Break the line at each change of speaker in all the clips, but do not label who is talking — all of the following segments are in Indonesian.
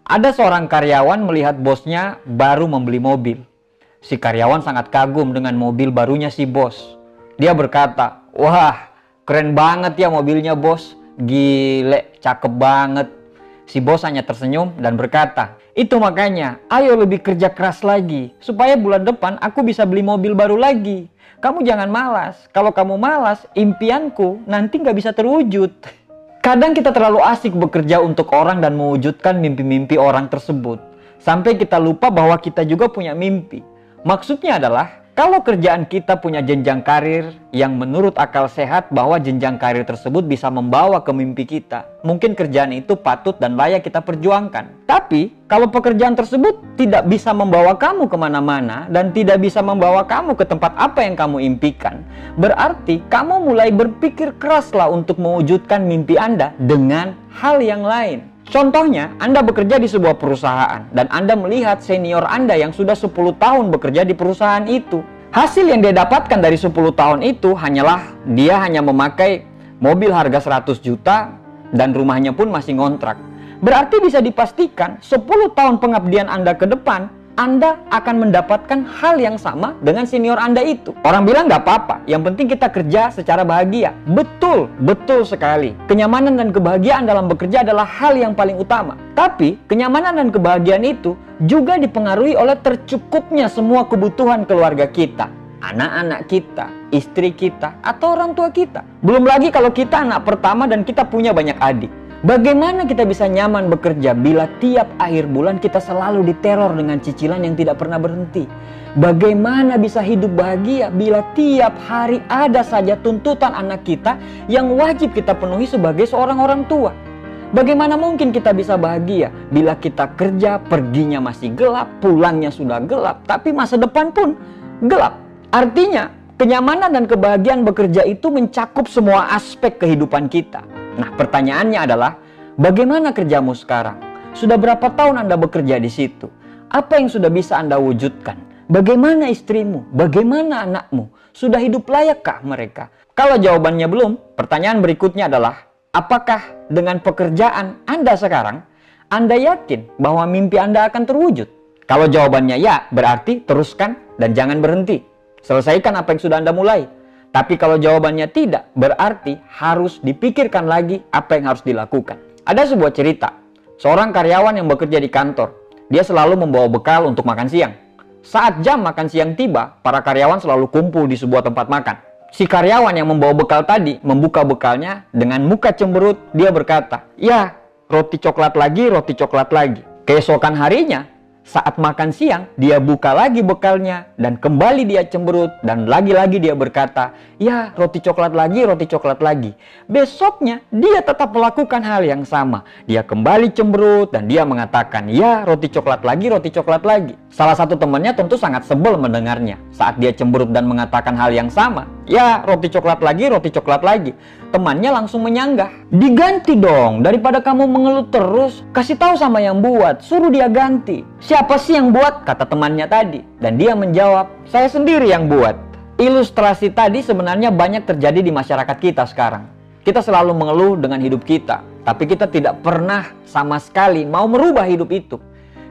Ada seorang karyawan melihat bosnya baru membeli mobil. Si karyawan sangat kagum dengan mobil barunya si bos. Dia berkata, "Wah, keren banget ya mobilnya bos. Gile, cakep banget." Si bos hanya tersenyum dan berkata, "Itu makanya, ayo lebih kerja keras lagi. Supaya bulan depan aku bisa beli mobil baru lagi. Kamu jangan malas. Kalau kamu malas, impianku nanti nggak bisa terwujud." Kadang kita terlalu asik bekerja untuk orang dan mewujudkan mimpi-mimpi orang tersebut. Sampai kita lupa bahwa kita juga punya mimpi. Maksudnya adalah, kalau kerjaan kita punya jenjang karir yang menurut akal sehat bahwa jenjang karir tersebut bisa membawa ke mimpi kita, mungkin kerjaan itu patut dan layak kita perjuangkan. Tapi, kalau pekerjaan tersebut tidak bisa membawa kamu kemana-mana dan tidak bisa membawa kamu ke tempat apa yang kamu impikan, berarti kamu mulai berpikir keraslah untuk mewujudkan mimpi Anda dengan hal yang lain. Contohnya, Anda bekerja di sebuah perusahaan dan Anda melihat senior Anda yang sudah 10 tahun bekerja di perusahaan itu. Hasil yang dia dapatkan dari 10 tahun itu hanyalah dia hanya memakai mobil harga 100 juta dan rumahnya pun masih ngontrak. Berarti bisa dipastikan 10 tahun pengabdian Anda ke depan, Anda akan mendapatkan hal yang sama dengan senior Anda itu. Orang bilang nggak apa-apa, yang penting kita kerja secara bahagia. Betul, betul sekali. Kenyamanan dan kebahagiaan dalam bekerja adalah hal yang paling utama. Tapi, kenyamanan dan kebahagiaan itu juga dipengaruhi oleh tercukupnya semua kebutuhan keluarga kita. Anak-anak kita, istri kita, atau orang tua kita. Belum lagi kalau kita anak pertama dan kita punya banyak adik. Bagaimana kita bisa nyaman bekerja bila tiap akhir bulan kita selalu diteror dengan cicilan yang tidak pernah berhenti? Bagaimana bisa hidup bahagia bila tiap hari ada saja tuntutan anak kita yang wajib kita penuhi sebagai seorang orang tua? Bagaimana mungkin kita bisa bahagia bila kita kerja, perginya masih gelap, pulangnya sudah gelap, tapi masa depan pun gelap? Artinya, kenyamanan dan kebahagiaan bekerja itu mencakup semua aspek kehidupan kita. Nah, pertanyaannya adalah, bagaimana kerjamu sekarang? Sudah berapa tahun Anda bekerja di situ? Apa yang sudah bisa Anda wujudkan? Bagaimana istrimu? Bagaimana anakmu? Sudah hidup layakkah mereka? Kalau jawabannya belum, pertanyaan berikutnya adalah, apakah dengan pekerjaan Anda sekarang, Anda yakin bahwa mimpi Anda akan terwujud? Kalau jawabannya ya, berarti teruskan dan jangan berhenti. Selesaikan apa yang sudah Anda mulai. Tapi kalau jawabannya tidak, berarti harus dipikirkan lagi apa yang harus dilakukan. Ada sebuah cerita, seorang karyawan yang bekerja di kantor, dia selalu membawa bekal untuk makan siang. Saat jam makan siang tiba, para karyawan selalu kumpul di sebuah tempat makan. Si karyawan yang membawa bekal tadi membuka bekalnya dengan muka cemberut. Dia berkata, "Ya, roti coklat lagi, roti coklat lagi." Keesokan harinya, saat makan siang, dia buka lagi bekalnya dan kembali dia cemberut dan lagi-lagi dia berkata, "Ya, roti coklat lagi, roti coklat lagi." Besoknya, dia tetap melakukan hal yang sama. Dia kembali cemberut dan dia mengatakan, "Ya, roti coklat lagi, roti coklat lagi." Salah satu temannya tentu sangat sebel mendengarnya. Saat dia cemberut dan mengatakan hal yang sama, "Ya, roti coklat lagi, roti coklat lagi." Temannya langsung menyanggah, "Diganti dong, daripada kamu mengeluh terus, kasih tahu sama yang buat, suruh dia ganti." "Siapa sih yang buat?" kata temannya tadi. Dan dia menjawab, "Saya sendiri yang buat." Ilustrasi tadi sebenarnya banyak terjadi di masyarakat kita sekarang. Kita selalu mengeluh dengan hidup kita, tapi kita tidak pernah sama sekali mau merubah hidup itu.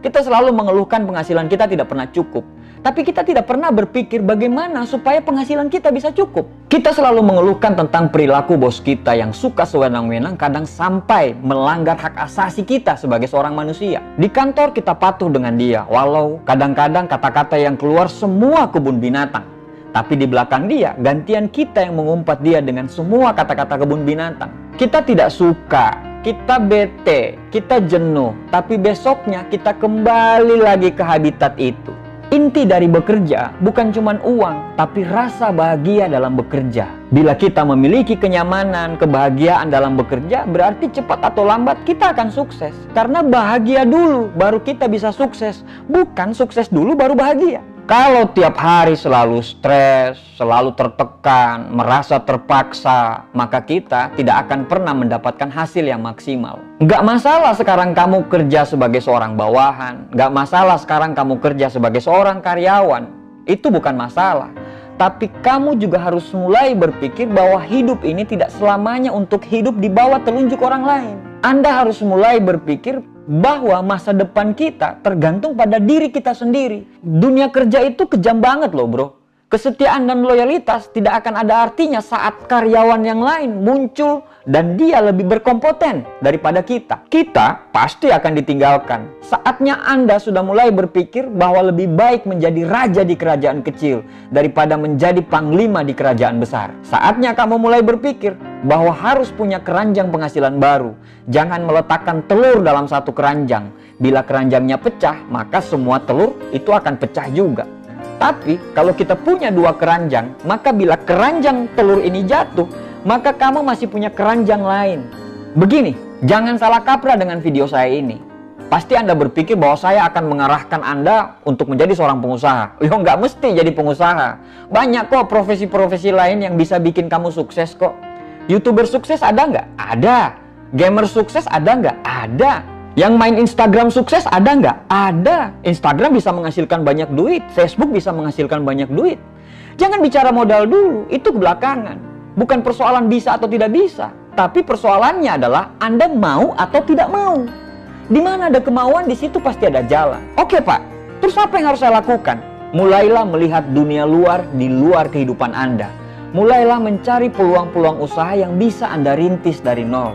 Kita selalu mengeluhkan penghasilan kita tidak pernah cukup. Tapi kita tidak pernah berpikir bagaimana supaya penghasilan kita bisa cukup. Kita selalu mengeluhkan tentang perilaku bos kita yang suka sewenang-wenang, kadang sampai melanggar hak asasi kita sebagai seorang manusia. Di kantor kita patuh dengan dia, walau kadang-kadang kata-kata yang keluar semua kebun binatang. Tapi di belakang dia, gantian kita yang mengumpat dia dengan semua kata-kata kebun binatang. Kita tidak suka, kita bete, kita jenuh, tapi besoknya kita kembali lagi ke habitat itu. Inti dari bekerja bukan cuma uang, tapi rasa bahagia dalam bekerja. Bila kita memiliki kenyamanan, kebahagiaan dalam bekerja, berarti cepat atau lambat kita akan sukses. Karena bahagia dulu, baru kita bisa sukses. Bukan sukses dulu, baru bahagia. Kalau tiap hari selalu stres, selalu tertekan, merasa terpaksa, maka kita tidak akan pernah mendapatkan hasil yang maksimal. Nggak masalah sekarang kamu kerja sebagai seorang bawahan, nggak masalah sekarang kamu kerja sebagai seorang karyawan, itu bukan masalah. Tapi kamu juga harus mulai berpikir bahwa hidup ini tidak selamanya untuk hidup di bawah telunjuk orang lain. Anda harus mulai berpikir bahwa masa depan kita tergantung pada diri kita sendiri. Dunia kerja itu kejam banget loh bro. Kesetiaan dan loyalitas tidak akan ada artinya saat karyawan yang lain muncul dan dia lebih berkompeten daripada kita. Kita pasti akan ditinggalkan. Saatnya Anda sudah mulai berpikir bahwa lebih baik menjadi raja di kerajaan kecil daripada menjadi panglima di kerajaan besar. Saatnya kamu mulai berpikir bahwa harus punya keranjang penghasilan baru. Jangan meletakkan telur dalam satu keranjang. Bila keranjangnya pecah, maka semua telur itu akan pecah juga. Tapi kalau kita punya dua keranjang, maka bila keranjang telur ini jatuh, maka kamu masih punya keranjang lain. Begini, jangan salah kaprah dengan video saya ini. Pasti Anda berpikir bahwa saya akan mengarahkan Anda untuk menjadi seorang pengusaha. Yo, nggak mesti jadi pengusaha. Banyak kok profesi-profesi lain yang bisa bikin kamu sukses kok. YouTuber sukses ada nggak? Ada. Gamer sukses ada nggak? Ada. Yang main Instagram sukses ada nggak? Ada. Instagram bisa menghasilkan banyak duit. Facebook bisa menghasilkan banyak duit. Jangan bicara modal dulu, itu belakangan. Bukan persoalan bisa atau tidak bisa. Tapi persoalannya adalah Anda mau atau tidak mau. Di mana ada kemauan, di situ pasti ada jalan. Oke Pak, terus apa yang harus saya lakukan? Mulailah melihat dunia luar di luar kehidupan Anda. Mulailah mencari peluang-peluang usaha yang bisa Anda rintis dari nol.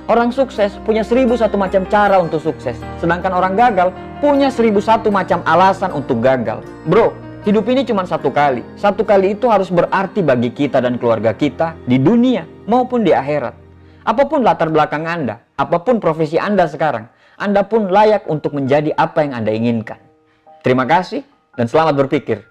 Orang sukses punya 1001 macam cara untuk sukses. Sedangkan orang gagal punya 1001 macam alasan untuk gagal. Bro, hidup ini cuma satu kali. Satu kali itu harus berarti bagi kita dan keluarga kita di dunia maupun di akhirat. Apapun latar belakang Anda, apapun profesi Anda sekarang, Anda pun layak untuk menjadi apa yang Anda inginkan. Terima kasih dan selamat berpikir.